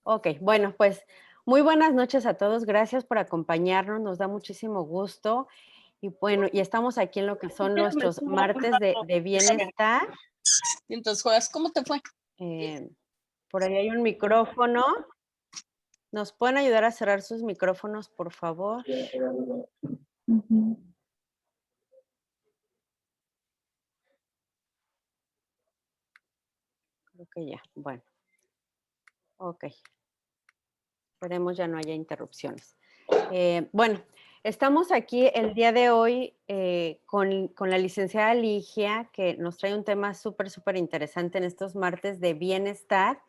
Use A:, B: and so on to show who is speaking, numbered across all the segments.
A: Ok, bueno, pues muy buenas noches a todos. Gracias por acompañarnos. Nos da muchísimo gusto. Y bueno, y estamos aquí en lo que son
B: Espérame,
A: nuestros
B: estuvo
A: martes
B: contando,
A: de
B: déjame,
A: bienestar.
B: mientras juegas, ¿cómo te fue?
A: Eh, por ahí hay un micrófono. ¿Nos pueden ayudar a cerrar sus micrófonos, por favor?
B: Ujú.
A: Creo que ya. Bueno, ok. Esperemos ya no haya interrupciones. Bueno, estamos aquí el día de hoy con la licenciada Ligia, que nos trae un tema súper, súper interesante en estos martes de bienestar,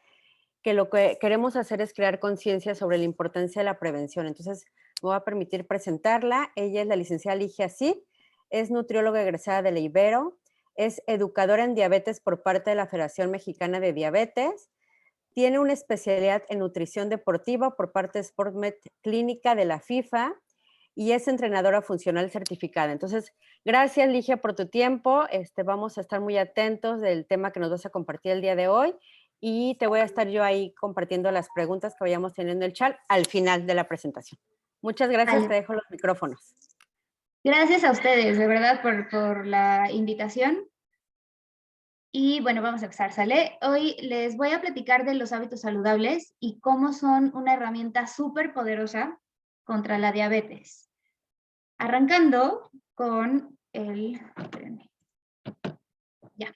A: que lo que queremos hacer es crear conciencia sobre la importancia de la prevención. Entonces, me voy a permitir presentarla. Ella es la licenciada Ligia Cid, es nutrióloga egresada de la Ibero, es educadora en diabetes por parte de la Federación Mexicana de Diabetes, tiene una especialidad en nutrición deportiva por parte de SportMed Clínica de la FIFA y es entrenadora funcional certificada. Entonces, gracias Ligia por tu tiempo. Vamos a estar muy atentos del tema que nos vas a compartir el día de hoy y te voy a estar yo ahí compartiendo las preguntas que vayamos teniendo en el chat al final de la presentación. Muchas gracias, te
C: Vale.
A: dejo los micrófonos.
C: Gracias a ustedes, de verdad, por la invitación. Y bueno, vamos a empezar, ¿sale? Hoy les voy a platicar de los hábitos saludables y cómo son una herramienta súper poderosa contra la diabetes. Arrancando con espérenme, ya,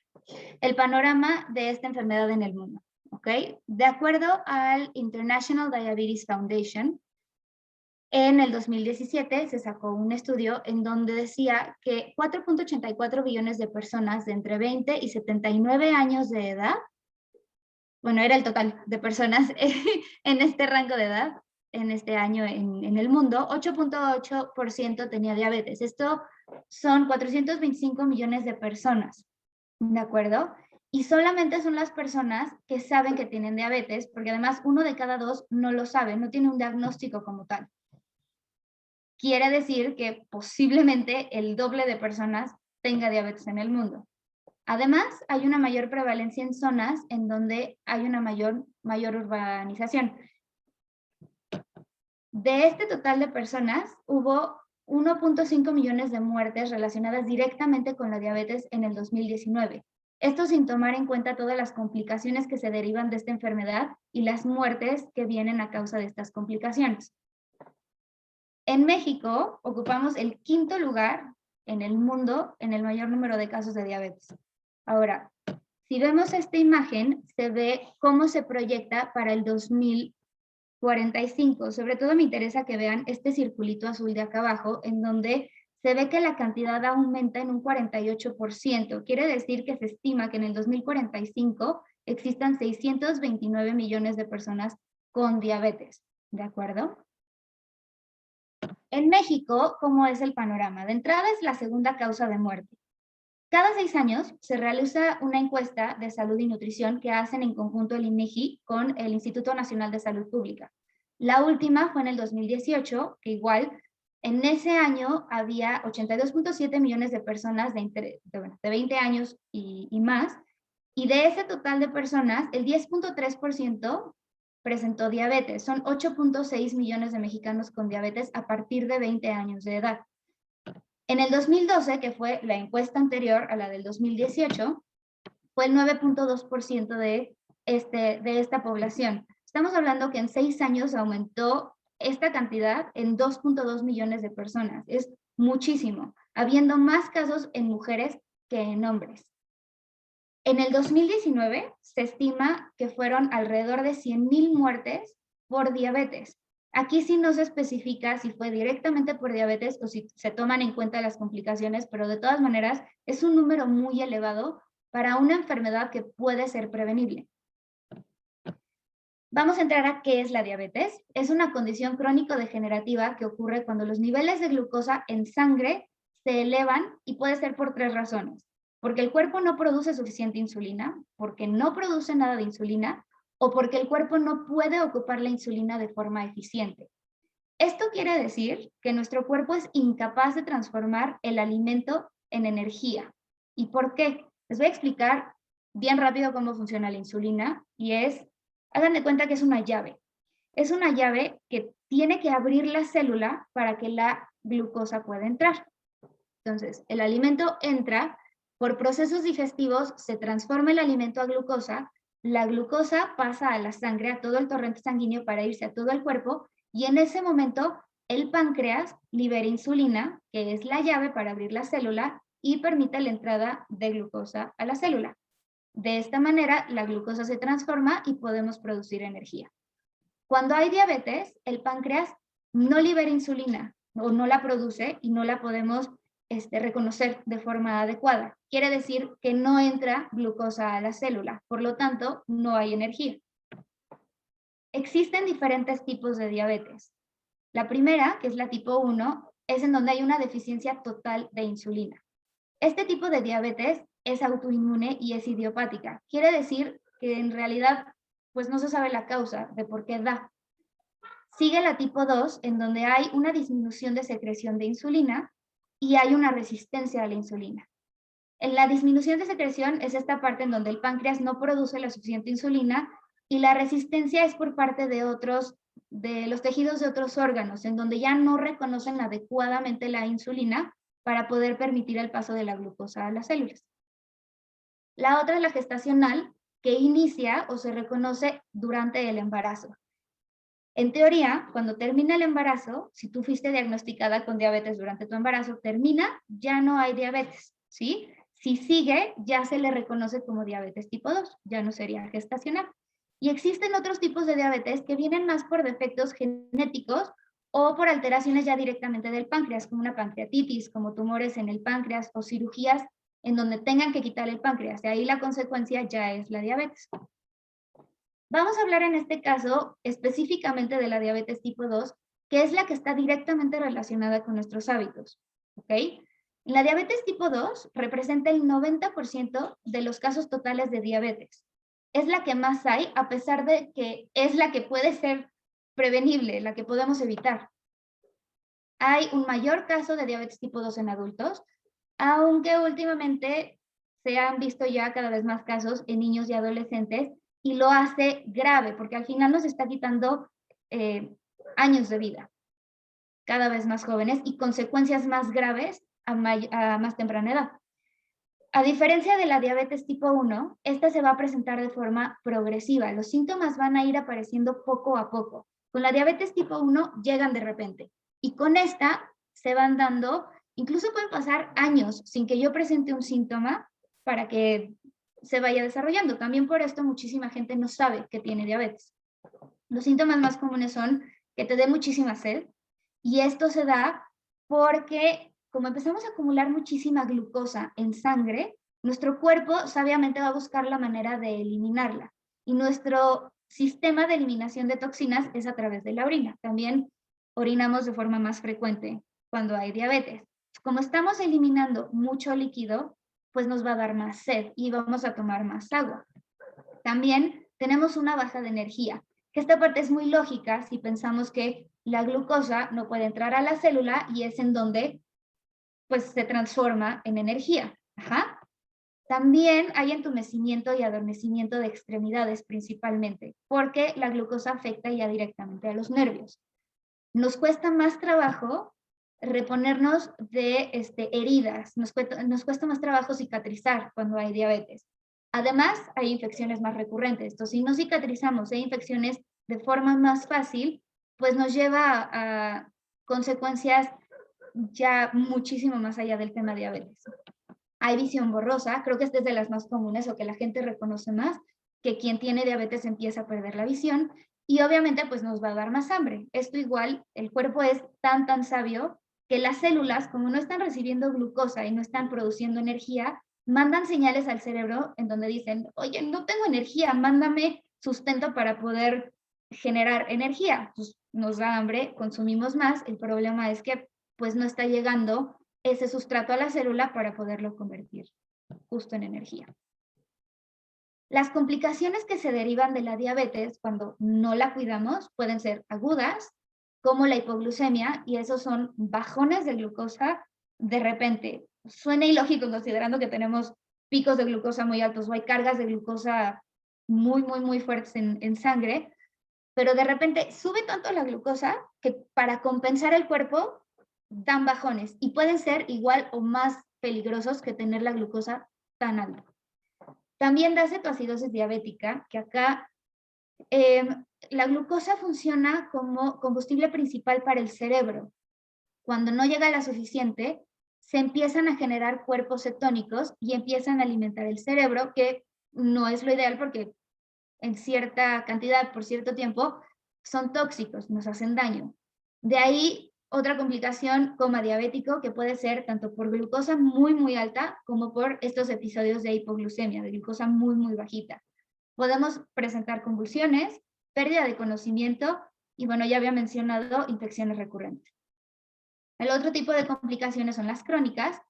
C: el panorama de esta enfermedad en el mundo, ¿ok? De acuerdo al International Diabetes Foundation, en el 2017 se sacó un estudio en donde decía que 4.84 billones de personas de entre 20 y 79 años de edad, bueno, era el total de personas en este rango de edad, en este año en el mundo, 8.8% tenía diabetes. Esto son 425 millones de personas, ¿de acuerdo? Y solamente son las personas que saben que tienen diabetes, porque además uno de cada dos no lo sabe, no tiene un diagnóstico como tal. Quiere decir que posiblemente el doble de personas tenga diabetes en el mundo. Además, hay una mayor prevalencia en zonas en donde hay una mayor urbanización. De este total de personas, hubo 1.5 millones de muertes relacionadas directamente con la diabetes en el 2019. Esto sin tomar en cuenta todas las complicaciones que se derivan de esta enfermedad y las muertes que vienen a causa de estas complicaciones. En México ocupamos el quinto lugar en el mundo en el mayor número de casos de diabetes. Ahora, si vemos esta imagen, se ve cómo se proyecta para el 2045. Sobre todo me interesa que vean este circulito azul de acá abajo, en donde se ve que la cantidad aumenta en un 48%. Quiere decir que se estima que en el 2045 existan 629 millones de personas con diabetes. ¿De acuerdo? En México, ¿cómo es el panorama? De entrada es la segunda causa de muerte. Cada 6 años se realiza una encuesta de salud y nutrición que hacen en conjunto el INEGI con el Instituto Nacional de Salud Pública. La última fue en el 2018, que igual en ese año había 82.7 millones de personas de 20 años y más, y de ese total de personas, el 10.3% presentó diabetes. Son 8.6 millones de mexicanos con diabetes a partir de 20 años de edad. En el 2012, que fue la encuesta anterior a la del 2018, fue el 9.2% de esta población. Estamos hablando que en 6 años aumentó esta cantidad en 2.2 millones de personas. Es muchísimo, habiendo más casos en mujeres que en hombres. En el 2019 se estima que fueron alrededor de 100,000 muertes por diabetes. Aquí sí no se especifica si fue directamente por diabetes o si se toman en cuenta las complicaciones, pero de todas maneras es un número muy elevado para una enfermedad que puede ser prevenible. Vamos a entrar a qué es la diabetes. Es una condición crónico-degenerativa que ocurre cuando los niveles de glucosa en sangre se elevan y puede ser por 3 razones. Porque el cuerpo no produce suficiente insulina, porque no produce nada de insulina o porque el cuerpo no puede ocupar la insulina de forma eficiente. Esto quiere decir que nuestro cuerpo es incapaz de transformar el alimento en energía. ¿Y por qué? Les voy a explicar bien rápido cómo funciona la insulina y hagan de cuenta que es una llave. Es una llave que tiene que abrir la célula para que la glucosa pueda entrar. Entonces, el alimento entra, por procesos digestivos se transforma el alimento a glucosa, la glucosa pasa a la sangre, a todo el torrente sanguíneo para irse a todo el cuerpo, y en ese momento el páncreas libera insulina, que es la llave para abrir la célula y permite la entrada de glucosa a la célula. De esta manera, la glucosa se transforma y podemos producir energía. Cuando hay diabetes, el páncreas no libera insulina o no la produce y no la podemos reconocer de forma adecuada. Quiere decir que no entra glucosa a la célula, por lo tanto, no hay energía. Existen diferentes tipos de diabetes. La primera, que es la tipo 1, es en donde hay una deficiencia total de insulina. Este tipo de diabetes es autoinmune y es idiopática. Quiere decir que en realidad pues no se sabe la causa de por qué da. Sigue la tipo 2, en donde hay una disminución de secreción de insulina y hay una resistencia a la insulina. En la disminución de secreción es esta parte en donde el páncreas no produce la suficiente insulina y la resistencia es por parte de los tejidos de otros órganos, en donde ya no reconocen adecuadamente la insulina para poder permitir el paso de la glucosa a las células. La otra es la gestacional, que inicia o se reconoce durante el embarazo. En teoría, cuando termina el embarazo, si tú fuiste diagnosticada con diabetes durante tu embarazo, termina, ya no hay diabetes, ¿sí? Si sigue, ya se le reconoce como diabetes tipo 2, ya no sería gestacional. Y existen otros tipos de diabetes que vienen más por defectos genéticos o por alteraciones ya directamente del páncreas, como una pancreatitis, como tumores en el páncreas o cirugías en donde tengan que quitar el páncreas. De ahí la consecuencia ya es la diabetes. Vamos a hablar en este caso específicamente de la diabetes tipo 2, que es la que está directamente relacionada con nuestros hábitos. ¿Ok? La diabetes tipo 2 representa el 90% de los casos totales de diabetes. Es la que más hay, a pesar de que es la que puede ser prevenible, la que podemos evitar. Hay un mayor caso de diabetes tipo 2 en adultos, aunque últimamente se han visto ya cada vez más casos en niños y adolescentes, y lo hace grave, porque al final nos está quitando años de vida, cada vez más jóvenes, y consecuencias más graves a más temprana edad. A diferencia de la diabetes tipo 1, esta se va a presentar de forma progresiva. Los síntomas van a ir apareciendo poco a poco. Con la diabetes tipo 1 llegan de repente, y con esta se van dando, incluso pueden pasar años sin que yo presente un síntoma para que se vaya desarrollando. También por esto muchísima gente no sabe que tiene diabetes. Los síntomas más comunes son que te dé muchísima sed, y esto se da porque como empezamos a acumular muchísima glucosa en sangre, nuestro cuerpo sabiamente va a buscar la manera de eliminarla, y nuestro sistema de eliminación de toxinas es a través de la orina. También orinamos de forma más frecuente cuando hay diabetes. Como estamos eliminando mucho líquido, pues nos va a dar más sed y vamos a tomar más agua. También tenemos una baja de energía, que esta parte es muy lógica si pensamos que la glucosa no puede entrar a la célula y es en donde pues se transforma en energía. Ajá. También hay entumecimiento y adormecimiento de extremidades principalmente, porque la glucosa afecta ya directamente a los nervios. Nos cuesta más trabajo reponernos de heridas, nos cuesta más trabajo cicatrizar cuando hay diabetes. Además, hay infecciones más recurrentes. Entonces, si no cicatrizamos infecciones de forma más fácil, pues nos lleva a consecuencias ya muchísimo más allá del tema diabetes. Hay visión borrosa, creo que esta es de las más comunes o que la gente reconoce más, que quien tiene diabetes empieza a perder la visión, y obviamente pues nos va a dar más hambre. Esto igual, el cuerpo es tan sabio que las células, como no están recibiendo glucosa y no están produciendo energía, mandan señales al cerebro en donde dicen, oye, no tengo energía, mándame sustento para poder generar energía. Pues nos da hambre, consumimos más, el problema es que pues no está llegando ese sustrato a la célula para poderlo convertir justo en energía. Las complicaciones que se derivan de la diabetes cuando no la cuidamos pueden ser agudas, como la hipoglucemia, y esos son bajones de glucosa de repente. Suena ilógico considerando que tenemos picos de glucosa muy altos o hay cargas de glucosa muy fuertes en sangre, pero de repente sube tanto la glucosa que para compensar el cuerpo dan bajones y pueden ser igual o más peligrosos que tener la glucosa tan alta. También da cetoacidosis diabética, que acá la glucosa funciona como combustible principal para el cerebro. Cuando no llega la suficiente, se empiezan a generar cuerpos cetónicos y empiezan a alimentar el cerebro, que no es lo ideal porque en cierta cantidad, por cierto tiempo, son tóxicos, nos hacen daño. De ahí otra complicación, coma diabético, que puede ser tanto por glucosa muy, muy alta, como por estos episodios de hipoglucemia, de glucosa muy, muy bajita. Podemos presentar convulsiones, pérdida de conocimiento y, bueno, ya había mencionado infecciones recurrentes. El otro tipo de complicaciones son las crónicas,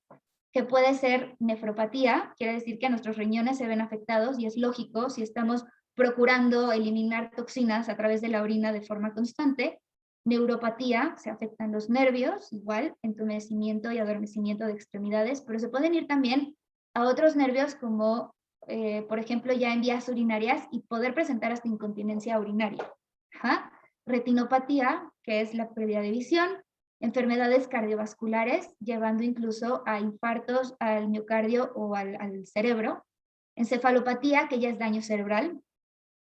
C: que puede ser nefropatía, quiere decir que nuestros riñones se ven afectados y es lógico si estamos procurando eliminar toxinas a través de la orina de forma constante. Neuropatía, se afectan los nervios, igual, entumecimiento y adormecimiento de extremidades, pero se pueden ir también a otros nervios como, por ejemplo, ya en vías urinarias y poder presentar hasta incontinencia urinaria. Ajá. Retinopatía, que es la pérdida de visión, enfermedades cardiovasculares, llevando incluso a infartos al miocardio o al cerebro, encefalopatía, que ya es daño cerebral,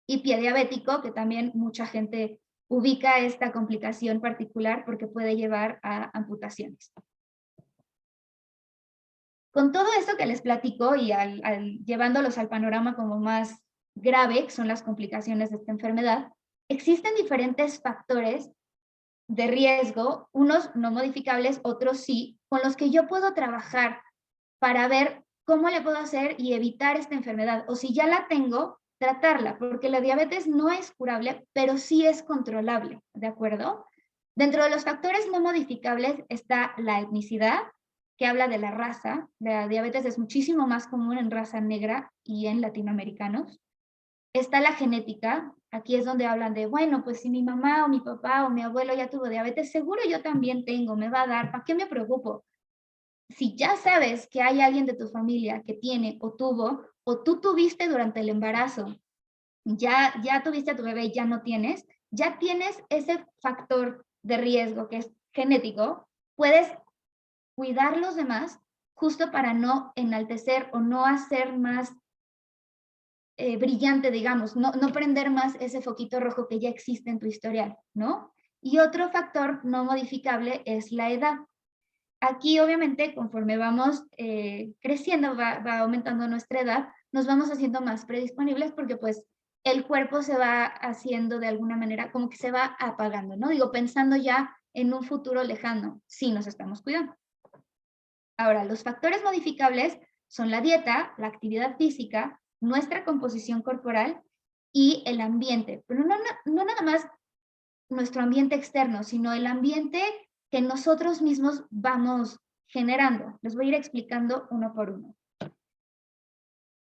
C: y pie diabético, que también mucha gente ubica esta complicación particular porque puede llevar a amputaciones. Con todo esto que les platico y llevándolos al panorama como más grave, que son las complicaciones de esta enfermedad, existen diferentes factores de riesgo, unos no modificables, otros sí, con los que yo puedo trabajar para ver cómo le puedo hacer y evitar esta enfermedad, o si ya la tengo, tratarla, porque la diabetes no es curable, pero sí es controlable, ¿de acuerdo? Dentro de los factores no modificables está la etnicidad, que habla de la raza. La diabetes es muchísimo más común en raza negra y en latinoamericanos. Está la genética, aquí es donde hablan de, bueno, pues si mi mamá o mi papá o mi abuelo ya tuvo diabetes, seguro yo también tengo, me va a dar, ¿para qué me preocupo? Si ya sabes que hay alguien de tu familia que tiene o tuvo, o tú tuviste durante el embarazo, ya tuviste a tu bebé y ya no tienes, ya tienes ese factor de riesgo que es genético, puedes cuidar los demás justo para no enaltecer o no hacer más brillante, digamos, no prender más ese foquito rojo que ya existe en tu historial, ¿no? Y otro factor no modificable es la edad. Aquí, obviamente, conforme vamos creciendo, va aumentando nuestra edad, nos vamos haciendo más predisponibles porque, pues, el cuerpo se va haciendo de alguna manera, como que se va apagando, ¿no? Digo, pensando ya en un futuro lejano, sí nos estamos cuidando. Ahora, los factores modificables son la dieta, la actividad física, nuestra composición corporal y el ambiente, pero no nada más nuestro ambiente externo, sino el ambiente que nosotros mismos vamos generando. Les voy a ir explicando uno por uno.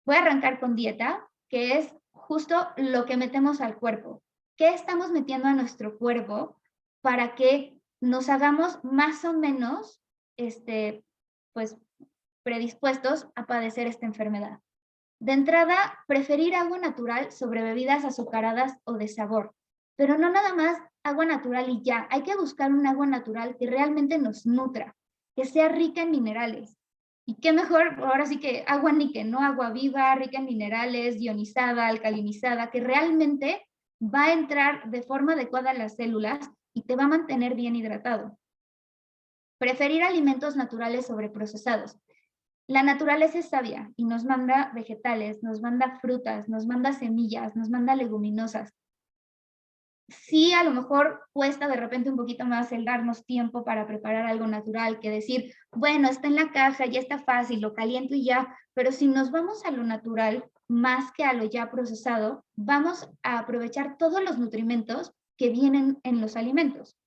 C: Voy a arrancar con dieta, que es justo lo que metemos al cuerpo. ¿Qué estamos metiendo a nuestro cuerpo para que nos hagamos más o menos pues, predispuestos a padecer esta enfermedad? De entrada, preferir agua natural sobre bebidas azucaradas o de sabor, pero no nada más agua natural y ya. Hay que buscar un agua natural que realmente nos nutra, que sea rica en minerales. Y qué mejor, ahora sí que agua níquel, ¿no? Agua viva, rica en minerales, ionizada, alcalinizada, que realmente va a entrar de forma adecuada a las células y te va a mantener bien hidratado. Preferir alimentos naturales sobre procesados. La naturaleza es sabia y nos manda vegetales, nos manda frutas, nos manda semillas, nos manda leguminosas. Sí, a lo mejor cuesta de repente un poquito más el darnos tiempo para preparar algo natural que decir, bueno, está en la caja, ya está fácil, lo caliento y ya, pero si nos vamos a lo natural más que a lo ya procesado, vamos a aprovechar todos los nutrimentos que vienen en los alimentos.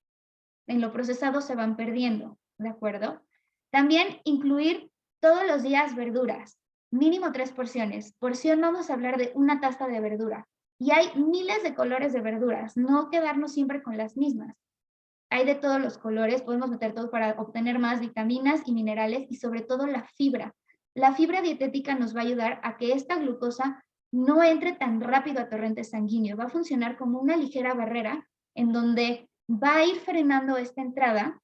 C: En lo procesado se van perdiendo, ¿de acuerdo? También incluir todos los días verduras, mínimo 3 porciones. Porción vamos a hablar de una taza de verdura. Y hay miles de colores de verduras, no quedarnos siempre con las mismas. Hay de todos los colores, podemos meter todo para obtener más vitaminas y minerales y sobre todo la fibra. La fibra dietética nos va a ayudar a que esta glucosa no entre tan rápido a torrente sanguíneo. Va a funcionar como una ligera barrera en donde va a ir frenando esta entrada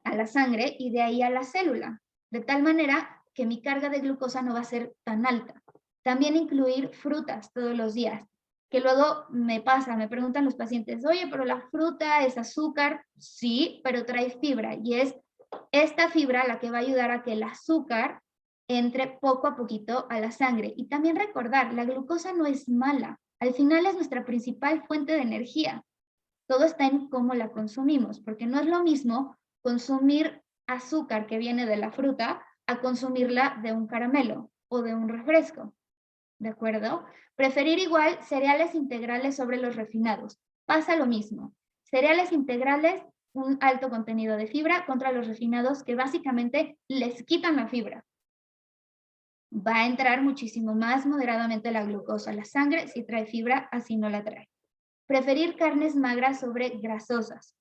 C: a la sangre y de ahí a la célula, de tal manera que mi carga de glucosa no va a ser tan alta. También incluir frutas todos los días, que luego me preguntan los pacientes, oye, pero la fruta es azúcar. Sí, pero trae fibra y es esta fibra la que va a ayudar a que el azúcar entre poco a poquito a la sangre. Y también recordar, la glucosa no es mala, al final es nuestra principal fuente de energía. Todo está en cómo la consumimos, porque no es lo mismo consumir azúcar que viene de la fruta a consumirla de un caramelo o de un refresco, ¿de acuerdo? Preferir igual cereales integrales sobre los refinados. Pasa lo mismo. Cereales integrales, un alto contenido de fibra contra los refinados que básicamente les quitan la fibra. Va a entrar muchísimo más moderadamente la glucosa a la sangre si trae fibra, así no la trae. Preferir carnes magras sobre grasosas.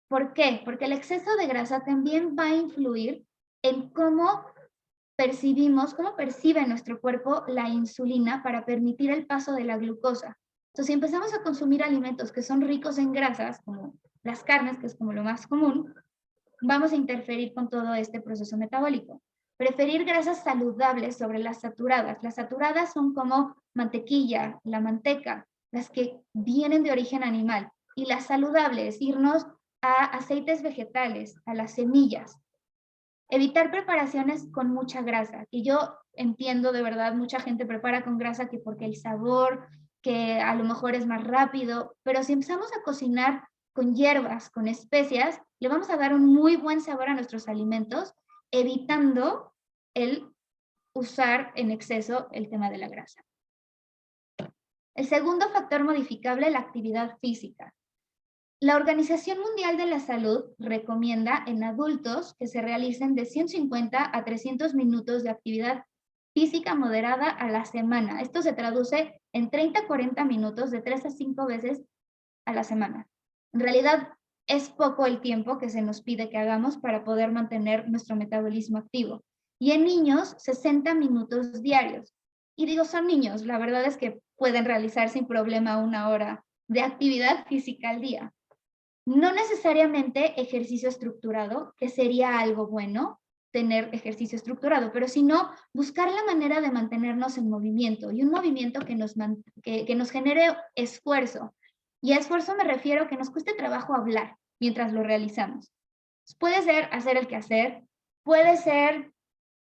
C: ¿Por qué? Porque el exceso de grasa también va a influir en cómo percibimos, cómo percibe nuestro cuerpo la insulina para permitir el paso de la glucosa. Entonces, si empezamos a consumir alimentos que son ricos en grasas, como las carnes, que es como lo más común, vamos a interferir con todo este proceso metabólico. Preferir grasas saludables sobre las saturadas. Las saturadas son como mantequilla, la manteca, las que vienen de origen animal. Y las saludables, irnos a aceites vegetales, a las semillas. Evitar preparaciones con mucha grasa. Y yo entiendo de verdad, mucha gente prepara con grasa que porque el sabor, que a lo mejor es más rápido, pero si empezamos a cocinar con hierbas, con especias, le vamos a dar un muy buen sabor a nuestros alimentos, evitando el usar en exceso el tema de la grasa. El segundo factor modificable, la actividad física. La Organización Mundial de la Salud recomienda en adultos que se realicen de 150 a 300 minutos de actividad física moderada a la semana. Esto se traduce en 30 a 40 minutos de 3 a 5 veces a la semana. En realidad es poco el tiempo que se nos pide que hagamos para poder mantener nuestro metabolismo activo. Y en niños, 60 minutos diarios. Y digo, son niños, la verdad es que pueden realizar sin problema 1 hora de actividad física al día. No necesariamente ejercicio estructurado, que sería algo bueno, tener ejercicio estructurado, pero sino buscar la manera de mantenernos en movimiento y un movimiento que nos genere esfuerzo. Y a esfuerzo me refiero a que nos cueste trabajo hablar mientras lo realizamos. Puede ser hacer el quehacer, puede ser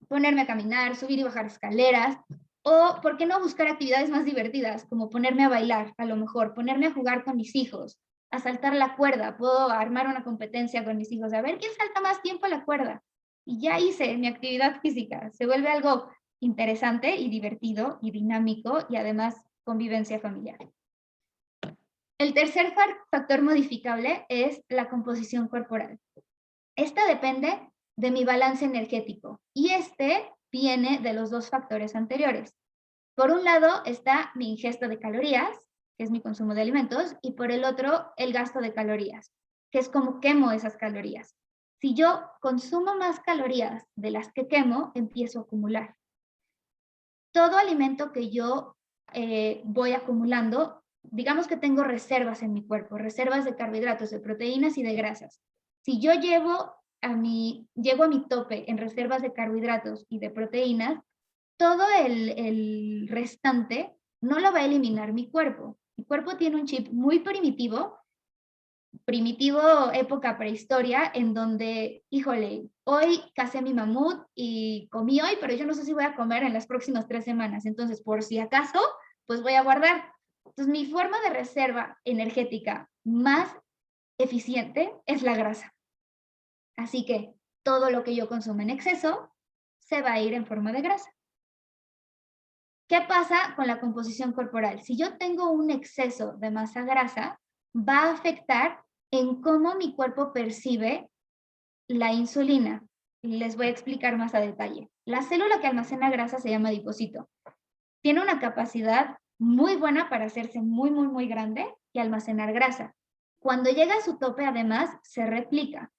C: ponerme a caminar, subir y bajar escaleras, o por qué no buscar actividades más divertidas, como ponerme a bailar, a lo mejor, ponerme a jugar con mis hijos, a saltar la cuerda. Puedo armar una competencia con mis hijos, a ver quién salta más tiempo la cuerda. Y ya hice mi actividad física. Se vuelve algo interesante y divertido y dinámico y además convivencia familiar. El tercer factor modificable es la composición corporal. Esta depende de mi balance energético y este viene de los dos factores anteriores. Por un lado está mi ingesta de calorías, que es mi consumo de alimentos, y por el otro el gasto de calorías, que es como quemo esas calorías. Si yo consumo más calorías de las que quemo, empiezo a acumular. Todo alimento que yo voy acumulando, digamos que tengo reservas en mi cuerpo, reservas de carbohidratos, de proteínas y de grasas. Si yo llego a mi tope en reservas de carbohidratos y de proteínas, todo el restante no lo va a eliminar mi cuerpo. Mi cuerpo tiene un chip muy primitivo época prehistoria, en donde, híjole, hoy cacé mi mamut y comí hoy, pero yo no sé si voy a comer en las próximas 3 semanas. Entonces, por si acaso, pues voy a guardar. Entonces, mi forma de reserva energética más eficiente es la grasa. Así que todo lo que yo consumo en exceso se va a ir en forma de grasa. ¿Qué pasa con la composición corporal? Si yo tengo un exceso de masa grasa, va a afectar en cómo mi cuerpo percibe la insulina. Les voy a explicar más a detalle. La célula que almacena grasa se llama adipocito. Tiene una capacidad muy buena para hacerse muy, muy, muy grande y almacenar grasa. Cuando llega a su tope, además, se replica.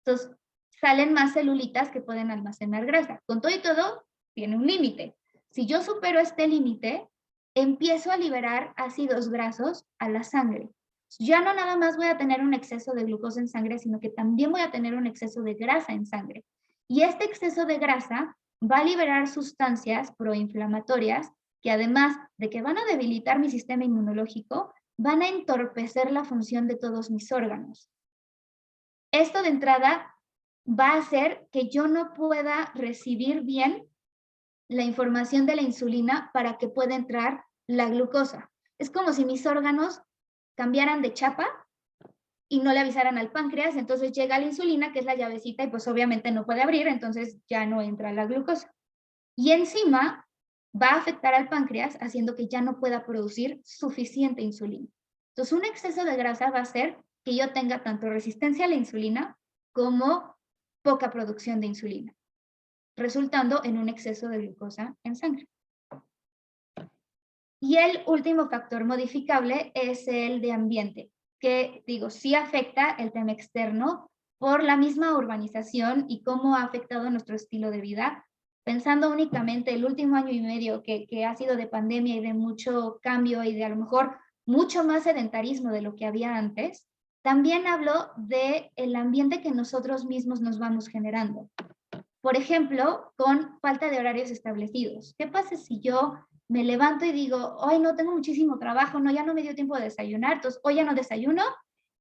C: Entonces, salen más celulitas que pueden almacenar grasa. Con todo y todo, tiene un límite. Si yo supero este límite, empiezo a liberar ácidos grasos a la sangre. Ya no nada más voy a tener un exceso de glucosa en sangre, sino que también voy a tener un exceso de grasa en sangre. Y este exceso de grasa va a liberar sustancias proinflamatorias que, además de que van a debilitar mi sistema inmunológico, van a entorpecer la función de todos mis órganos. Esto de entrada va a hacer que yo no pueda recibir bien la información de la insulina para que pueda entrar la glucosa. Es como si mis órganos cambiaran de chapa y no le avisaran al páncreas, entonces llega la insulina, que es la llavecita, y pues obviamente no puede abrir, entonces ya no entra la glucosa. Y encima va a afectar al páncreas, haciendo que ya no pueda producir suficiente insulina. Entonces, un exceso de grasa va a hacer que yo tenga tanto resistencia a la insulina como poca producción de insulina, resultando en un exceso de glucosa en sangre. Y el último factor modificable es el de ambiente, que digo, sí afecta el tema externo por la misma urbanización y cómo ha afectado nuestro estilo de vida. Pensando únicamente el último año y medio que ha sido de pandemia y de mucho cambio y de a lo mejor mucho más sedentarismo de lo que había antes, también hablo del ambiente que nosotros mismos nos vamos generando. Por ejemplo, con falta de horarios establecidos. ¿Qué pasa si yo me levanto y digo, hoy no tengo muchísimo trabajo, no, ya no me dio tiempo de desayunar, entonces hoy ya no desayuno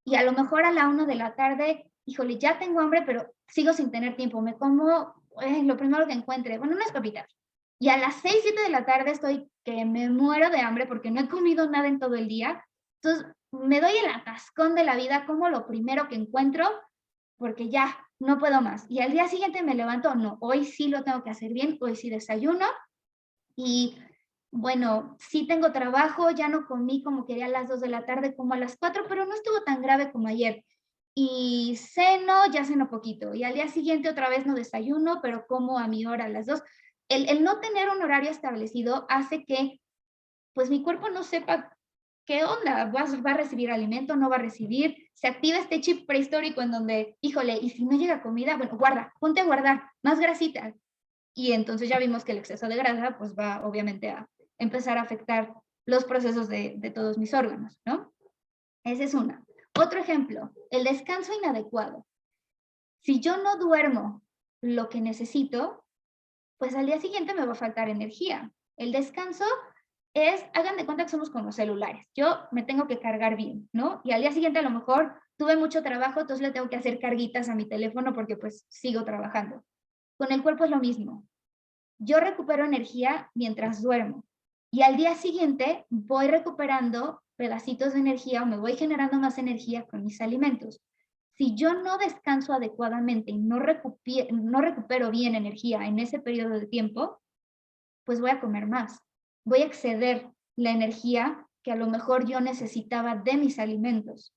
C: y a lo mejor a la 1 de la tarde, híjole, ya tengo hambre, pero sigo sin tener tiempo, me como lo primero que encuentre, bueno, unas papitas. Y a las 6, 7 de la tarde estoy que me muero de hambre porque no he comido nada en todo el día. Entonces me doy el atascón de la vida como lo primero que encuentro porque ya no puedo más. Y al día siguiente me levanto, no, hoy sí lo tengo que hacer bien, hoy sí desayuno y bueno, sí tengo trabajo, ya no comí como quería a las 2 de la tarde, como a las 4, pero no estuvo tan grave como ayer. Y ceno, ya ceno poquito. Y al día siguiente otra vez no desayuno, pero como a mi hora, a las 2. El no tener un horario establecido hace que pues mi cuerpo no sepa qué onda, va a recibir alimento, no va a recibir, se activa este chip prehistórico en donde, híjole, y si no llega comida, bueno, guarda, ponte a guardar, más grasita. Y entonces ya vimos que el exceso de grasa pues va obviamente a empezar a afectar los procesos de todos mis órganos, ¿no? Esa es una. Otro ejemplo, el descanso inadecuado. Si yo no duermo lo que necesito, pues al día siguiente me va a faltar energía. El descanso hagan de cuenta que somos como celulares. Yo me tengo que cargar bien, ¿no? Y al día siguiente a lo mejor tuve mucho trabajo, entonces le tengo que hacer carguitas a mi teléfono porque pues sigo trabajando. Con el cuerpo es lo mismo. Yo recupero energía mientras duermo y al día siguiente voy recuperando pedacitos de energía o me voy generando más energía con mis alimentos. Si yo no descanso adecuadamente y no recupero bien energía en ese periodo de tiempo, pues voy a comer más. Voy a exceder la energía que a lo mejor yo necesitaba de mis alimentos.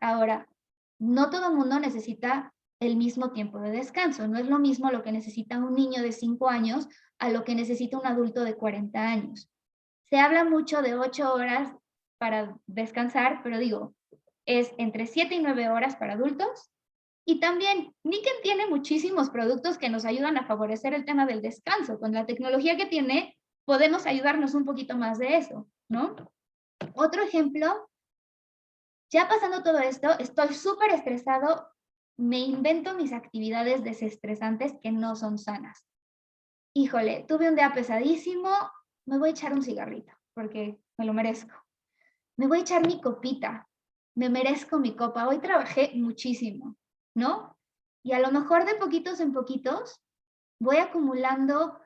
C: Ahora, no todo el mundo necesita el mismo tiempo de descanso. No es lo mismo lo que necesita un niño de 5 años a lo que necesita un adulto de 40 años. Se habla mucho de 8 horas para descansar, pero digo, es entre 7 y 9 horas para adultos. Y también, Niken tiene muchísimos productos que nos ayudan a favorecer el tema del descanso. Con la tecnología que tiene, podemos ayudarnos un poquito más de eso, ¿no? Otro ejemplo, ya pasando todo esto, estoy súper estresado, me invento mis actividades desestresantes que no son sanas. Híjole, tuve un día pesadísimo, me voy a echar un cigarrito, porque me lo merezco. Me voy a echar mi copita, me merezco mi copa. Hoy trabajé muchísimo, ¿no? Y a lo mejor de poquitos en poquitos voy acumulando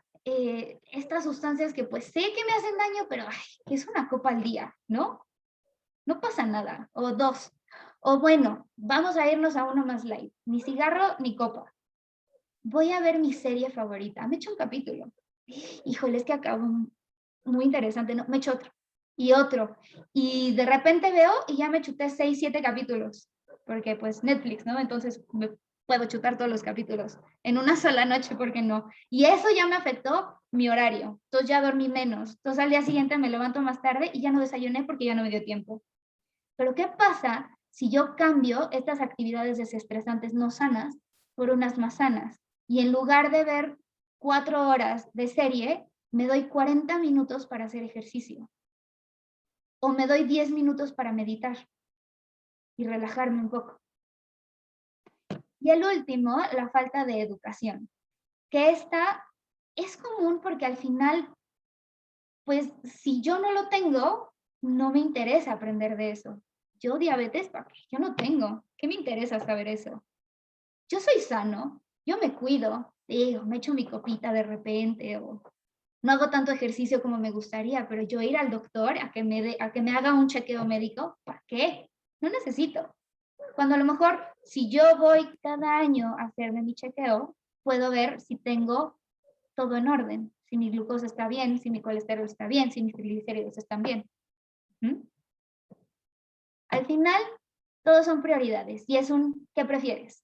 C: estas sustancias que pues sé que me hacen daño, pero ay, es una copa al día, ¿no? No pasa nada, o 2. O bueno, vamos a irnos a uno más light. Ni cigarro, ni copa. Voy a ver mi serie favorita. Me echo un capítulo. Híjole, es que acabó muy interesante, ¿no? Me echo otro. Y otro. Y de repente veo y ya me chuté 6, 7 capítulos. Porque pues Netflix, ¿no? Entonces me puedo chutar todos los capítulos en una sola noche, ¿por qué no? Y eso ya me afectó mi horario. Entonces ya dormí menos. Entonces al día siguiente me levanto más tarde y ya no desayuné porque ya no me dio tiempo. Pero ¿qué pasa si yo cambio estas actividades desestresantes no sanas por unas más sanas? Y en lugar de ver 4 horas de serie, me doy 40 minutos para hacer ejercicio. O me doy 10 minutos para meditar y relajarme un poco. Y el último, la falta de educación, que esta es común porque al final, pues si yo no lo tengo, no me interesa aprender de eso. Yo diabetes, ¿para qué? Yo no tengo. ¿Qué me interesa saber eso? Yo soy sano, yo me cuido, digo, me echo mi copita de repente o no hago tanto ejercicio como me gustaría, pero yo ir al doctor a que me haga un chequeo médico, ¿para qué? No necesito. Cuando a lo mejor si yo voy cada año a hacerme mi chequeo, puedo ver si tengo todo en orden, si mi glucosa está bien, si mi colesterol está bien, si mis triglicéridos están bien. ¿Mm? Al final, todos son prioridades y es un ¿qué prefieres?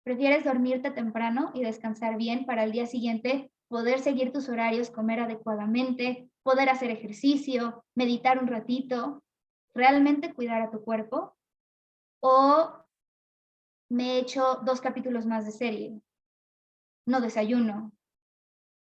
C: ¿Prefieres dormirte temprano y descansar bien para el día siguiente poder seguir tus horarios, comer adecuadamente, poder hacer ejercicio, meditar un ratito, realmente cuidar a tu cuerpo? ¿O me echo 2 capítulos más de serie? No desayuno.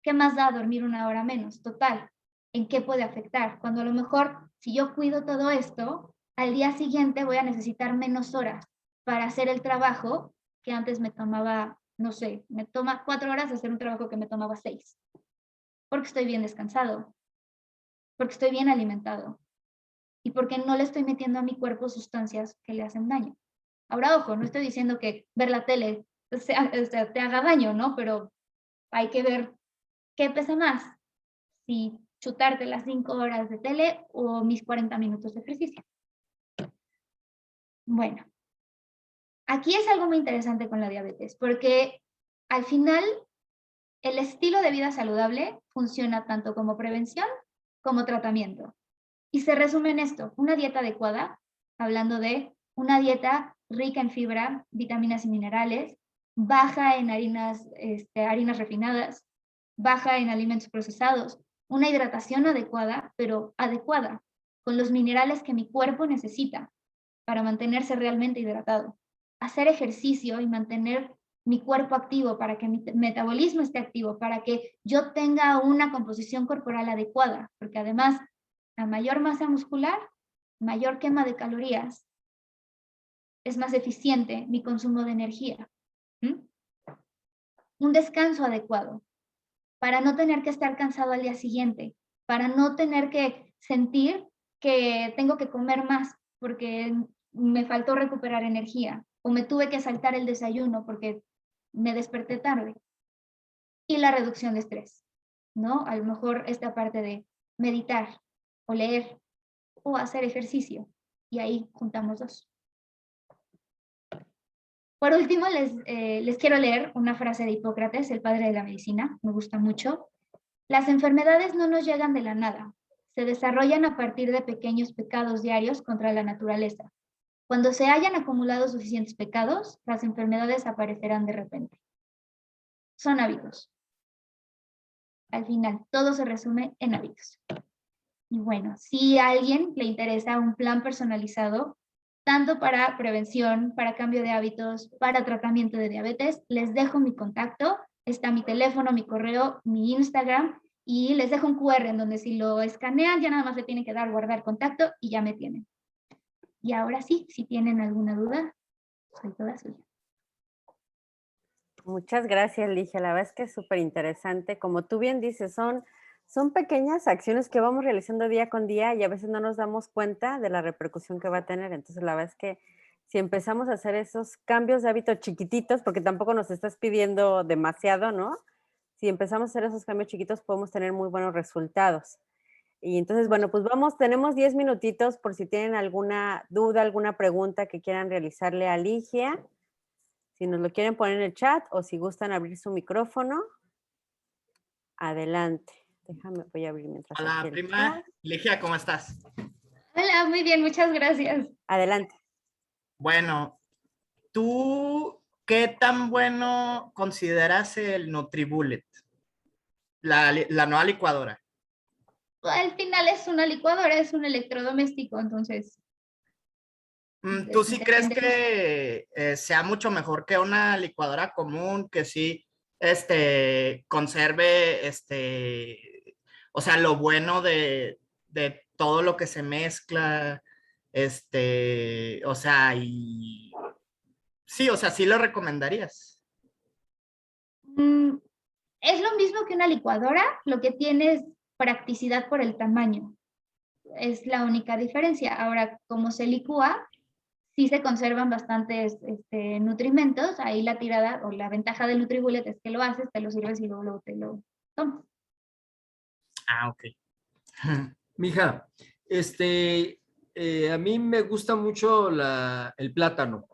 C: ¿Qué más da dormir 1 hora menos? Total, ¿en qué puede afectar? Cuando a lo mejor, si yo cuido todo esto, al día siguiente voy a necesitar menos horas para hacer el trabajo que antes me tomaba, no sé, me toma 4 horas hacer un trabajo que me tomaba 6. Porque estoy bien descansado, porque estoy bien alimentado y porque no le estoy metiendo a mi cuerpo sustancias que le hacen daño. Ahora, ojo, no estoy diciendo que ver la tele te haga daño, ¿no? Pero hay que ver qué pesa más, si chutarte las 5 horas de tele o mis 40 minutos de ejercicio. Bueno, aquí es algo muy interesante con la diabetes, porque al final el estilo de vida saludable funciona tanto como prevención como tratamiento. Y se resume en esto, una dieta adecuada, hablando de una dieta rica en fibra, vitaminas y minerales, baja en harinas refinadas, baja en alimentos procesados, una hidratación adecuada, pero adecuada, con los minerales que mi cuerpo necesita para mantenerse realmente hidratado. Hacer ejercicio y mantener mi cuerpo activo para que mi metabolismo esté activo, para que yo tenga una composición corporal adecuada, porque además, a mayor masa muscular, mayor quema de calorías, es más eficiente mi consumo de energía. Un descanso adecuado, para no tener que estar cansado al día siguiente, para no tener que sentir que tengo que comer más porque me faltó recuperar energía o me tuve que saltar el desayuno porque me desperté tarde. Y la reducción de estrés, ¿no? A lo mejor esta parte de meditar o leer o hacer ejercicio y ahí juntamos dos. Por último, les quiero leer una frase de Hipócrates, el padre de la medicina, me gusta mucho. Las enfermedades no nos llegan de la nada, se desarrollan a partir de pequeños pecados diarios contra la naturaleza. Cuando se hayan acumulado suficientes pecados, las enfermedades aparecerán de repente. Son hábitos. Al final, todo se resume en hábitos. Y bueno, si a alguien le interesa un plan personalizado, tanto para prevención, para cambio de hábitos, para tratamiento de diabetes, les dejo mi contacto. Está mi teléfono, mi correo, mi Instagram y les dejo un QR en donde si lo escanean ya nada más le tienen que dar guardar contacto y ya me tienen. Y ahora sí, si tienen alguna duda, soy toda suya.
A: Muchas gracias, Ligia. La verdad es que es súper interesante. Como tú bien dices, son pequeñas acciones que vamos realizando día con día y a veces no nos damos cuenta de la repercusión que va a tener. Entonces, la verdad es que si empezamos a hacer esos cambios de hábito chiquititos, porque tampoco nos estás pidiendo demasiado, ¿no? Si empezamos a hacer esos cambios chiquitos, podemos tener muy buenos resultados. Y entonces, bueno, pues tenemos 10 minutitos por si tienen alguna duda, alguna pregunta que quieran realizarle a Ligia. Si nos lo quieren poner en el chat o si gustan abrir su micrófono, adelante. Déjame, voy a abrir mientras.
D: Hola, prima. Ligia, ¿cómo estás?
C: Hola, muy bien, muchas gracias.
A: Adelante.
D: Bueno, ¿tú qué tan bueno consideras el NutriBullet? La nueva licuadora.
C: Al final es una licuadora, es un electrodoméstico, entonces.
D: ¿Tú sí crees que sea mucho mejor que una licuadora común, que sí conserve o sea, lo bueno de todo lo que se mezcla, o sea, y sí, o sea, sí lo recomendarías.
C: Mm, es lo mismo que una licuadora, lo que tiene es practicidad por el tamaño. Es la única diferencia. Ahora, como se licúa, sí se conservan bastantes nutrimentos. Ahí la tirada o la ventaja del NutriBullet es que lo haces, te lo sirves y luego te lo tomas.
D: Ah, ok.
E: Mija, a mí me gusta mucho el plátano.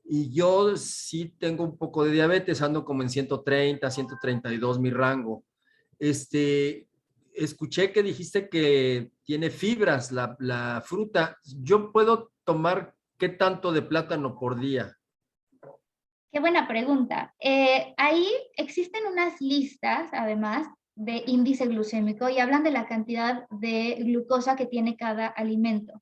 E: Y yo sí tengo un poco de diabetes, ando como en 130, 132 mi rango. Escuché que dijiste que tiene fibras la fruta. ¿Yo puedo tomar qué tanto de plátano por día?
C: Qué buena pregunta. Ahí existen unas listas, además, de índice glucémico y hablan de la cantidad de glucosa que tiene cada alimento.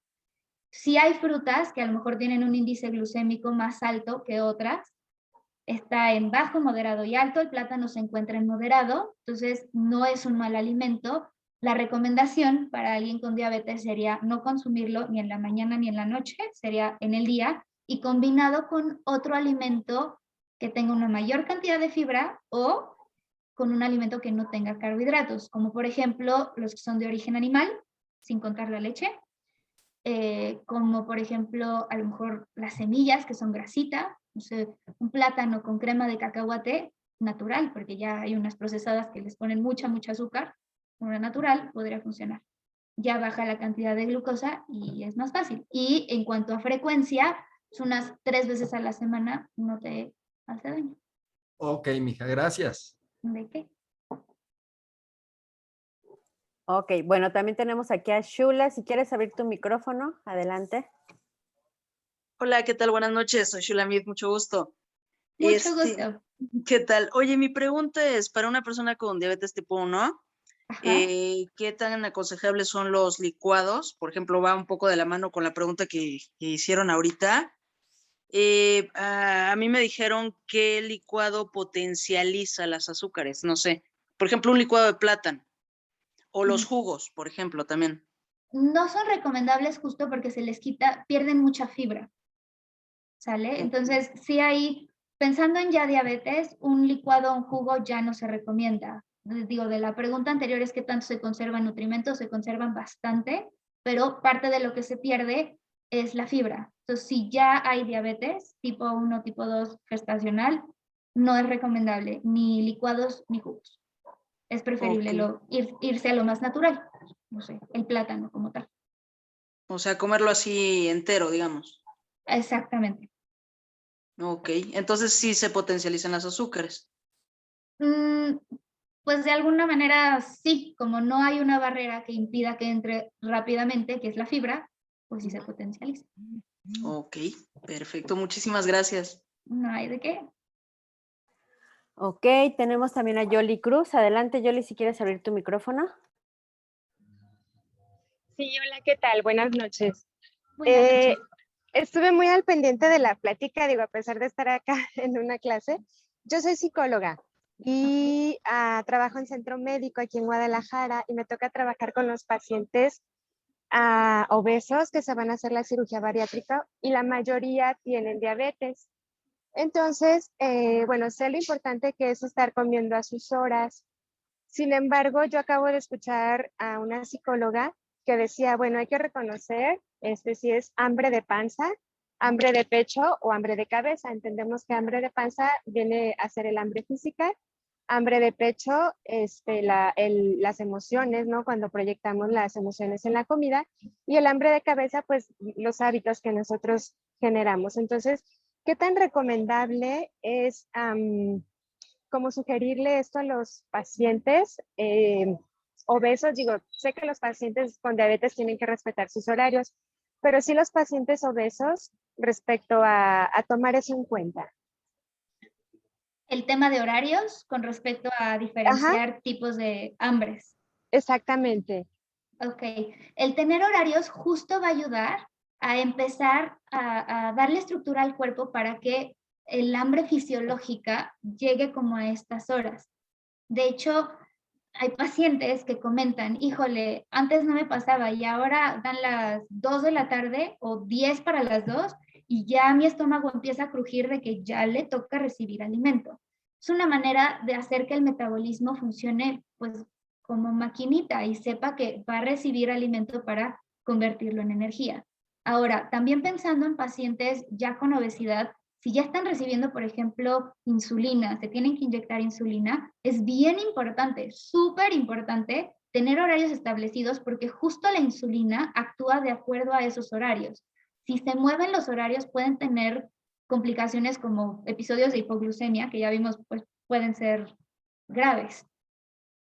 C: Si hay frutas que a lo mejor tienen un índice glucémico más alto que otras, está en bajo, moderado y alto, el plátano se encuentra en moderado, entonces no es un mal alimento. La recomendación para alguien con diabetes sería no consumirlo ni en la mañana ni en la noche, sería en el día y combinado con otro alimento que tenga una mayor cantidad de fibra o con un alimento que no tenga carbohidratos, como por ejemplo los que son de origen animal, sin contar la leche, como por ejemplo a lo mejor las semillas que son grasita, no sé, un plátano con crema de cacahuate natural, porque ya hay unas procesadas que les ponen mucha azúcar, una natural podría funcionar. Ya baja la cantidad de glucosa y es más fácil. Y en cuanto a frecuencia, es unas 3 veces a la semana, no te hace daño.
E: Ok, mija, gracias.
C: ¿De qué?
A: Ok, bueno, también tenemos aquí a Shula. Si quieres abrir tu micrófono, adelante.
B: Hola, ¿qué tal? Buenas noches, soy Shulamit, mucho gusto.
C: Mucho gusto.
B: ¿Qué tal? Oye, mi pregunta es, para una persona con diabetes tipo 1,
C: Ajá.
B: ¿qué tan aconsejables son los licuados? Por ejemplo, va un poco de la mano con la pregunta que hicieron ahorita. A mí me dijeron que el licuado potencializa las azúcares, no sé. Por ejemplo, un licuado de plátano o los jugos, por ejemplo, también.
C: No son recomendables justo porque se les quita, pierden mucha fibra, ¿sale? Entonces, sí hay, pensando en ya diabetes, un licuado o un jugo ya no se recomienda. Digo, de la pregunta anterior es que tanto se conservan nutrimentos, se conservan bastante, pero parte de lo que se pierde es la fibra. Entonces, si ya hay diabetes, tipo 1, tipo 2 gestacional, no es recomendable ni licuados ni jugos. Es preferible
B: Ok.
C: irse a lo más natural, no sé, el plátano como tal.
B: O sea, comerlo así entero, digamos.
C: Exactamente.
B: Ok, entonces sí se potencializan las azúcares.
C: Pues de alguna manera sí, como no hay una barrera que impida que entre rápidamente, que es la fibra, pues sí se potencializa.
B: Ok, perfecto, muchísimas gracias.
C: No hay de qué.
A: Ok, tenemos también a Yoli Cruz. Adelante, Yoli, si quieres abrir tu micrófono.
F: Sí, hola, ¿qué tal? Buenas noches.
C: Buenas noches.
F: Estuve muy al pendiente de la plática, digo, a pesar de estar acá en una clase. Yo soy psicóloga y trabajo en centro médico aquí en Guadalajara y me toca trabajar con los pacientes obesos que se van a hacer la cirugía bariátrica y la mayoría tienen diabetes. Entonces, bueno, sé lo importante que es estar comiendo a sus horas. Sin embargo, yo acabo de escuchar a una psicóloga que decía, bueno, hay que reconocer si es hambre de panza, hambre de pecho o hambre de cabeza. Entendemos que hambre de panza viene a ser el hambre física, hambre de pecho, las emociones, ¿no? Cuando proyectamos las emociones en la comida, y el hambre de cabeza, pues los hábitos que nosotros generamos. Entonces, ¿qué tan recomendable es como sugerirle esto a los pacientes obesos? Digo, sé que los pacientes con diabetes tienen que respetar sus horarios, pero sí los pacientes obesos respecto a tomar eso en cuenta.
C: El tema de horarios con respecto a diferenciar tipos de hambres.
F: Exactamente.
C: Ok, el tener horarios justo va a ayudar a empezar a darle estructura al cuerpo para que el hambre fisiológica llegue como a estas horas. De hecho, hay pacientes que comentan, híjole, antes no me pasaba y ahora dan las 2 de la tarde o 10 para las 2 y ya mi estómago empieza a crujir de que ya le toca recibir alimento. Es una manera de hacer que el metabolismo funcione pues como maquinita y sepa que va a recibir alimento para convertirlo en energía. Ahora, también pensando en pacientes ya con obesidad, si ya están recibiendo, por ejemplo, insulina, se tienen que inyectar insulina, es bien importante, súper importante tener horarios establecidos porque justo la insulina actúa de acuerdo a esos horarios. Si se mueven los horarios pueden tener complicaciones como episodios de hipoglucemia, que ya vimos pues pueden ser graves.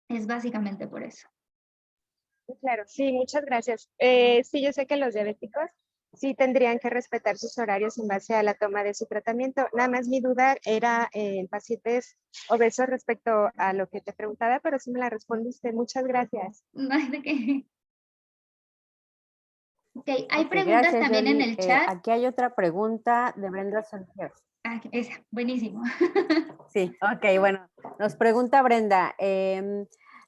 C: Es básicamente por eso.
F: Claro, sí, muchas gracias. Sí, yo sé que los diabéticos sí tendrían que respetar sus horarios en base a la toma de su tratamiento. Nada más mi duda era en pacientes obesos respecto a lo que te preguntaba, pero sí me la respondiste. Muchas gracias.
C: No hay de qué. Ok, hay
A: Ok,
C: preguntas
A: gracias,
C: también en
A: Yoli.
C: el chat.
A: Aquí hay otra pregunta de Brenda Santiago.
C: Ah, esa, buenísimo.
A: Sí, ok, bueno. Nos pregunta Brenda,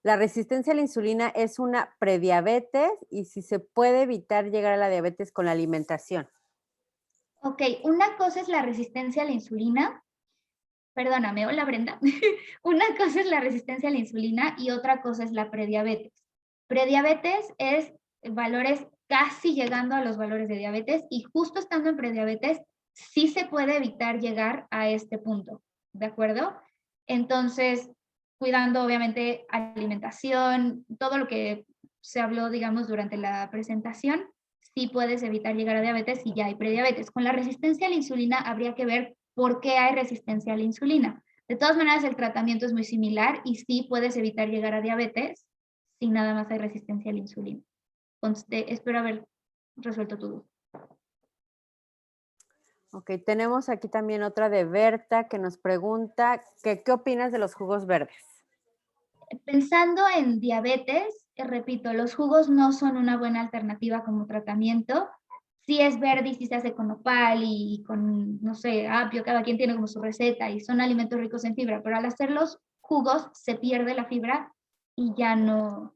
A: ¿la resistencia a la insulina es una prediabetes y si se puede evitar llegar a la diabetes con la alimentación?
C: Ok, una cosa es la resistencia a la insulina. Perdóname, hola Brenda. Una cosa es la resistencia a la insulina y otra cosa es la prediabetes. Prediabetes es valores casi llegando a los valores de diabetes y justo estando en prediabetes sí se puede evitar llegar a este punto, ¿de acuerdo? Entonces, cuidando obviamente alimentación, todo lo que se habló, digamos, durante la presentación, sí puedes evitar llegar a diabetes si ya hay prediabetes. Con la resistencia a la insulina habría que ver por qué hay resistencia a la insulina. De todas maneras, el tratamiento es muy similar y sí puedes evitar llegar a diabetes si nada más hay resistencia a la insulina. Entonces, espero haber resuelto tu duda.
A: Ok, tenemos aquí también otra de Berta que nos pregunta que, ¿qué opinas de los jugos verdes?
C: Pensando en diabetes, repito, los jugos no son una buena alternativa como tratamiento. Si es verde y si se hace con nopal y con, no sé, apio, cada quien tiene como su receta y son alimentos ricos en fibra, pero al hacer los jugos se pierde la fibra y ya no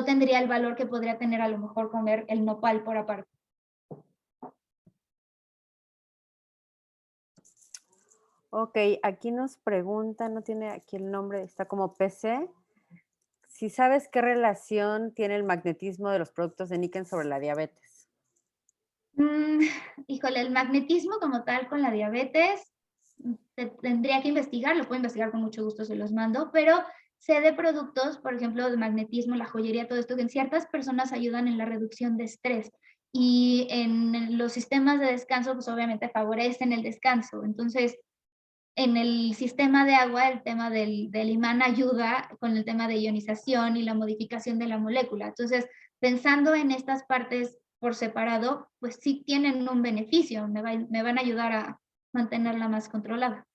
C: tendría el valor que podría tener a lo mejor comer el nopal por aparte.
A: Ok, aquí nos pregunta, no tiene aquí el nombre, está como PC. Si sabes qué relación tiene el magnetismo de los productos de níquel sobre la diabetes.
C: Híjole, el magnetismo como tal con la diabetes, tendría que investigar, lo puedo investigar con mucho gusto, se los mando, pero sé de productos, por ejemplo, de magnetismo, la joyería, todo esto, que en ciertas personas ayudan en la reducción de estrés y en los sistemas de descanso, pues obviamente favorecen el descanso. Entonces, en el sistema de agua, el tema del imán ayuda con el tema de ionización y la modificación de la molécula. Entonces, pensando en estas partes por separado, pues sí tienen un beneficio, me van a ayudar a mantenerla más controlada.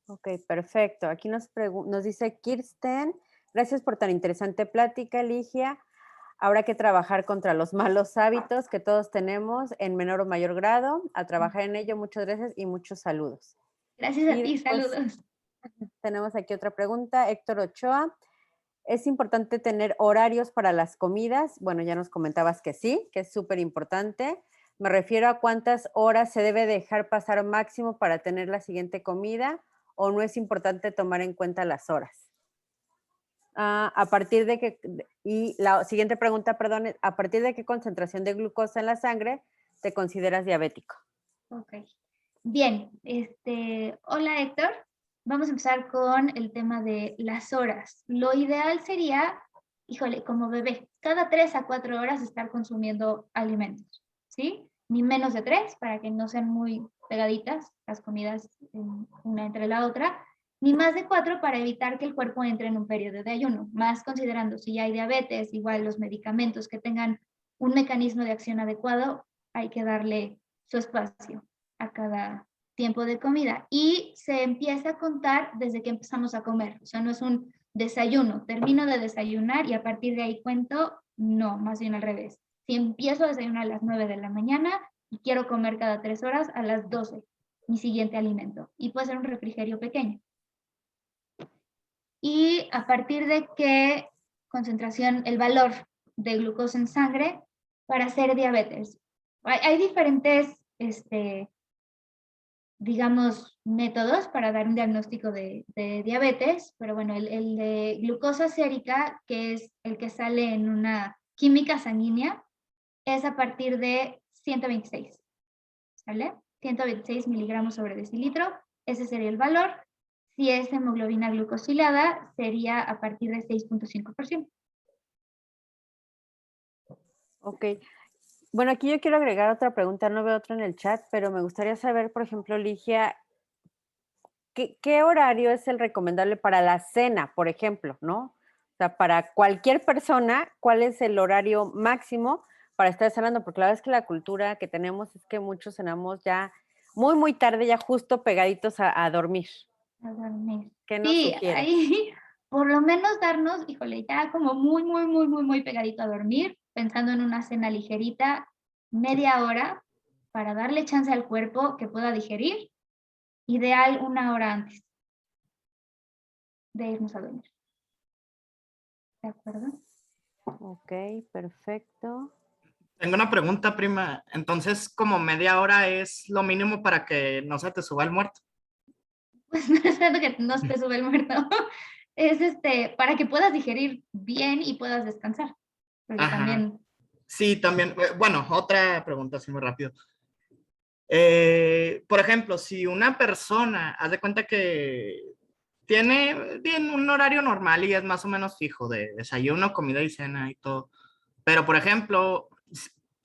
A: Ok, perfecto. Aquí nos dice Kirsten, gracias por tan interesante plática, Ligia. Habrá que trabajar contra los malos hábitos que todos tenemos en menor o mayor grado. A trabajar en ello, muchas gracias y muchos saludos.
C: Gracias a ti, saludos.
A: Tenemos aquí otra pregunta, Héctor Ochoa. ¿Es importante tener horarios para las comidas? Bueno, ya nos comentabas que sí, que es súper importante. Me refiero a cuántas horas se debe dejar pasar máximo para tener la siguiente comida o no es importante tomar en cuenta las horas. A partir de que, y la siguiente pregunta, perdón, ¿a partir de qué concentración de glucosa en la sangre te consideras diabético?
C: Ok. Bien, hola Héctor. Vamos a empezar con el tema de las horas. Lo ideal sería, híjole, como bebé, cada 3 a 4 horas estar consumiendo alimentos, ¿sí? Ni menos de 3 para que no sean muy pegaditas las comidas una entre la otra, ni más de 4 para evitar que el cuerpo entre en un periodo de ayuno, más considerando si ya hay diabetes, igual los medicamentos que tengan un mecanismo de acción adecuado, hay que darle su espacio a cada tiempo de comida y se empieza a contar desde que empezamos a comer, o sea, no es un desayuno, termino de desayunar y a partir de ahí cuento, no, más bien al revés. Si empiezo a desayunar a las 9 de la mañana y quiero comer cada 3 horas, a las 12, mi siguiente alimento, y puede ser un refrigerio pequeño. y a partir de qué concentración, el valor de glucosa en sangre para hacer diabetes. Hay diferentes, digamos, métodos para dar un diagnóstico de diabetes, pero bueno, el de glucosa sérica, que es el que sale en una química sanguínea, es a partir de 126, ¿sale? 126 miligramos sobre decilitro, ese sería el valor. Si es hemoglobina glucosilada, sería a partir de 6.5%.
A: Ok. Bueno, aquí yo quiero agregar otra pregunta, no veo otra en el chat, pero me gustaría saber, por ejemplo, Ligia, ¿qué horario es el recomendable para la cena, por ejemplo, ¿no? O sea, para cualquier persona, ¿cuál es el horario máximo para estar cenando? Porque la verdad es que la cultura que tenemos es que muchos cenamos ya muy, muy tarde, ya justo pegaditos a dormir.
C: A dormir.
A: ¿Qué nos
C: Sí,
A: sugieres?
C: ahí por lo menos darnos, híjole, ya como muy, muy, muy, muy, muy pegadito a dormir, pensando en una cena ligerita, media hora, para darle chance al cuerpo que pueda digerir, ideal 1 hora antes de irnos a dormir. ¿De acuerdo?
A: Ok, perfecto.
D: Tengo una pregunta, prima. Entonces, como media hora es lo mínimo para que no se te suba el muerto.
C: Pues no es tanto que no se te sube el muerto, es para que puedas digerir bien y puedas descansar. Porque
D: Ajá.
C: también,
D: Sí, también. Bueno, otra pregunta así muy rápido. Por ejemplo, si una persona, haz de cuenta que tiene bien un horario normal y es más o menos fijo de desayuno, comida y cena y todo, pero por ejemplo,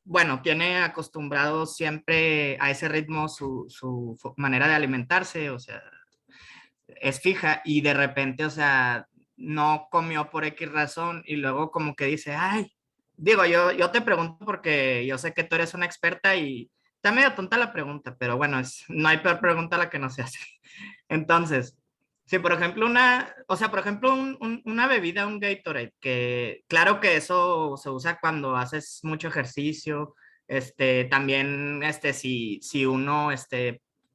D: bueno, tiene acostumbrado siempre a ese ritmo su manera de alimentarse, o sea, es fija y de repente, o sea, no comió por X razón y luego como que dice, ay, digo, yo te pregunto porque yo sé que tú eres una experta y está medio tonta la pregunta, pero bueno, no hay peor pregunta la que no se hace. Entonces, si por ejemplo o sea, por ejemplo una bebida, un Gatorade, que claro que eso se usa cuando haces mucho ejercicio, también, si uno,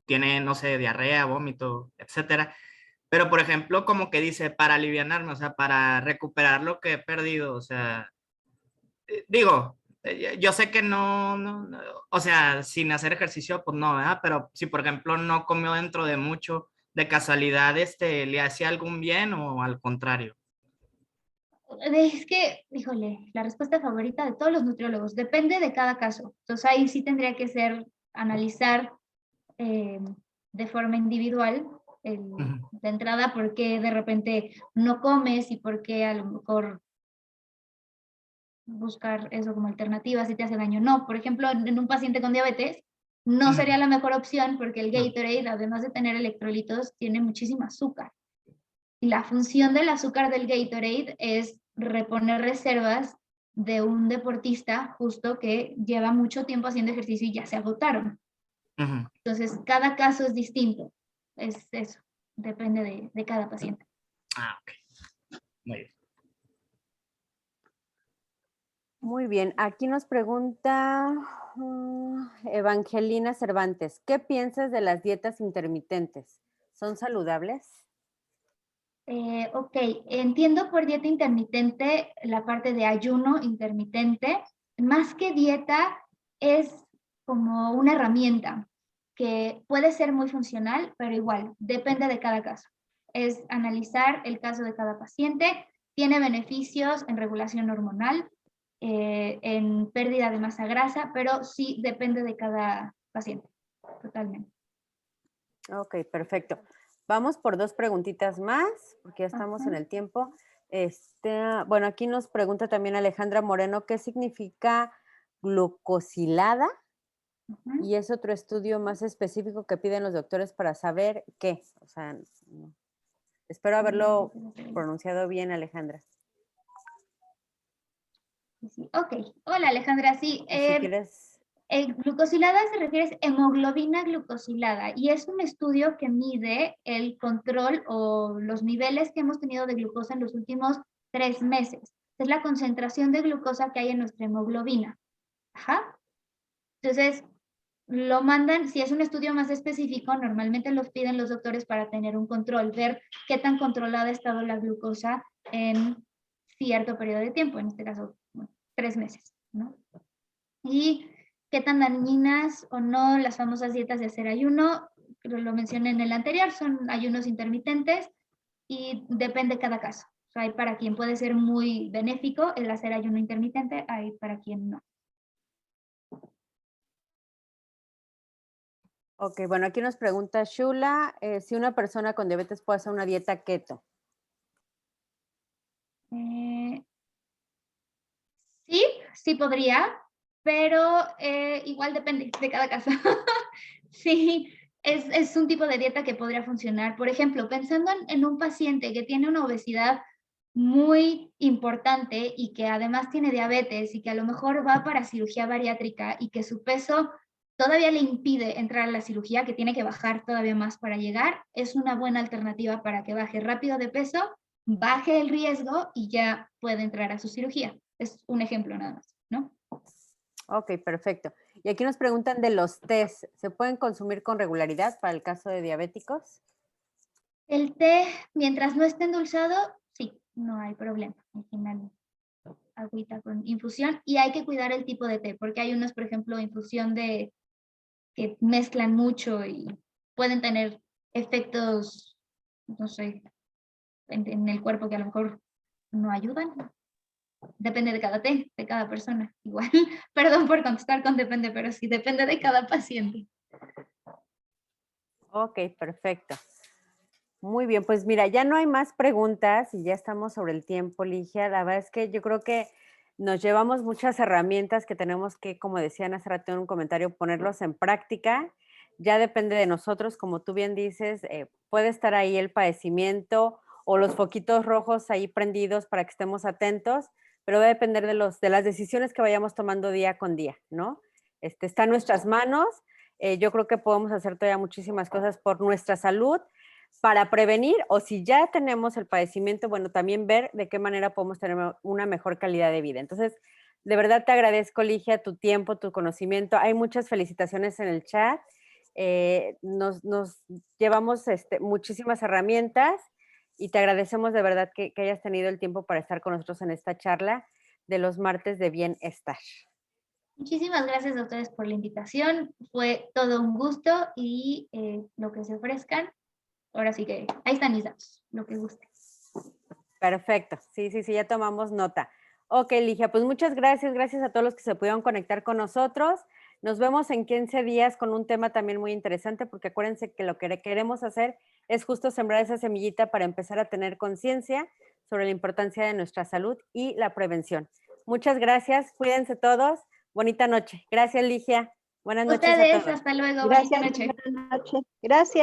D: tiene, no sé, diarrea, vómito, etcétera, pero, por ejemplo, como que dice, para alivianarme, o sea, para recuperar lo que he perdido, o sea, digo, yo sé que o sea, sin hacer ejercicio, pues no, ¿verdad? Pero si, por ejemplo, no comió dentro de mucho, de casualidad, ¿le hacía algún bien o al contrario?
C: es que, híjole, la respuesta favorita de todos los nutriólogos, depende de cada caso. Entonces ahí sí tendría que ser analizar de forma individual de entrada por qué de repente no comes y por qué a lo mejor buscar eso como alternativa si te hace daño. No, por ejemplo, en un paciente con diabetes no sería la mejor opción porque el Gatorade, además de tener electrolitos, tiene muchísimo azúcar. Y la función del azúcar del Gatorade es reponer reservas de un deportista justo que lleva mucho tiempo haciendo ejercicio y ya se agotaron. Entonces, cada caso es distinto. Es eso, depende de cada paciente.
D: Ah, ok. Muy bien.
A: Muy bien, aquí nos pregunta Evangelina Cervantes, ¿qué piensas de las dietas intermitentes? ¿Son saludables?
C: Ok, entiendo por dieta intermitente la parte de ayuno intermitente. Más que dieta, es como una herramienta que puede ser muy funcional, pero igual, depende de cada caso. Es analizar el caso de cada paciente. Tiene beneficios en regulación hormonal, en pérdida de masa grasa, pero sí depende de cada paciente, totalmente.
A: Ok, perfecto. Vamos por 2 preguntitas más, porque ya estamos en el tiempo. Bueno, aquí nos pregunta también Alejandra Moreno, ¿qué significa glucosilada? Y es otro estudio más específico que piden los doctores para saber qué. O sea, espero haberlo pronunciado bien, Alejandra.
C: Ok, hola Alejandra, sí.
A: Si quieres...
C: Glucosilada se refiere a hemoglobina glucosilada y es un estudio que mide el control o los niveles que hemos tenido de glucosa en los últimos 3 meses. Es la concentración de glucosa que hay en nuestra hemoglobina. Ajá. Entonces, lo mandan, si es un estudio más específico, normalmente los piden los doctores para tener un control, ver qué tan controlada ha estado la glucosa en cierto periodo de tiempo, en este caso, 3 meses, ¿no? Y qué tan dañinas o no las famosas dietas de hacer ayuno, lo mencioné en el anterior, son ayunos intermitentes y depende cada caso. O sea, hay para quien puede ser muy benéfico el hacer ayuno intermitente, hay para quien no.
A: Ok, bueno, aquí nos pregunta Shula si una persona con diabetes puede hacer una dieta keto.
C: Sí, sí podría, pero igual depende de cada caso. Sí, es un tipo de dieta que podría funcionar. Por ejemplo, pensando en un paciente que tiene una obesidad muy importante y que además tiene diabetes y que a lo mejor va para cirugía bariátrica y que su peso todavía le impide entrar a la cirugía, que tiene que bajar todavía más para llegar, es una buena alternativa para que baje rápido de peso, baje el riesgo y ya puede entrar a su cirugía. Es un ejemplo nada más, ¿no?
A: Ok, perfecto. Y aquí nos preguntan de los tés. ¿Se pueden consumir con regularidad para el caso de diabéticos?
C: El té, mientras no esté endulzado, sí, no hay problema. Al final, agüita con infusión. Y hay que cuidar el tipo de té, porque hay unos, por ejemplo, infusión que mezclan mucho y pueden tener efectos, no sé, en el cuerpo que a lo mejor no ayudan. Depende de cada té, de cada persona. Igual, perdón por contestar con depende, pero sí, depende de cada paciente.
A: Ok, perfecto. Muy bien, pues mira, ya no hay más preguntas y ya estamos sobre el tiempo, Ligia. La verdad es que yo creo que nos llevamos muchas herramientas que tenemos que, como decían hace rato en un comentario, ponerlos en práctica. Ya depende de nosotros, como tú bien dices, puede estar ahí el padecimiento o los foquitos rojos ahí prendidos para que estemos atentos, pero va a depender de las decisiones que vayamos tomando día con día, ¿no? Está en nuestras manos. Yo creo que podemos hacer todavía muchísimas cosas por nuestra salud para prevenir, o si ya tenemos el padecimiento, bueno, también ver de qué manera podemos tener una mejor calidad de vida. Entonces, de verdad te agradezco, Ligia, tu tiempo, tu conocimiento. Hay muchas felicitaciones en el chat. Nos llevamos muchísimas herramientas y te agradecemos de verdad que hayas tenido el tiempo para estar con nosotros en esta charla de los martes de bienestar.
C: Muchísimas gracias a ustedes por la invitación. Fue todo un gusto y lo que se ofrezcan. Ahora sí que ahí están mis datos, lo que guste.
A: Perfecto, sí, ya tomamos nota. Ok, Ligia, pues muchas gracias a todos los que se pudieron conectar con nosotros. Nos vemos en 15 días con un tema también muy interesante, porque acuérdense que lo que queremos hacer es justo sembrar esa semillita para empezar a tener conciencia sobre la importancia de nuestra salud y la prevención. Muchas gracias, cuídense todos, bonita noche. Gracias, Ligia. Buenas noches a
C: Ustedes,
A: todos.
C: hasta luego, bonita
F: Gracias,
C: noche.
F: buenas noches. Gracias.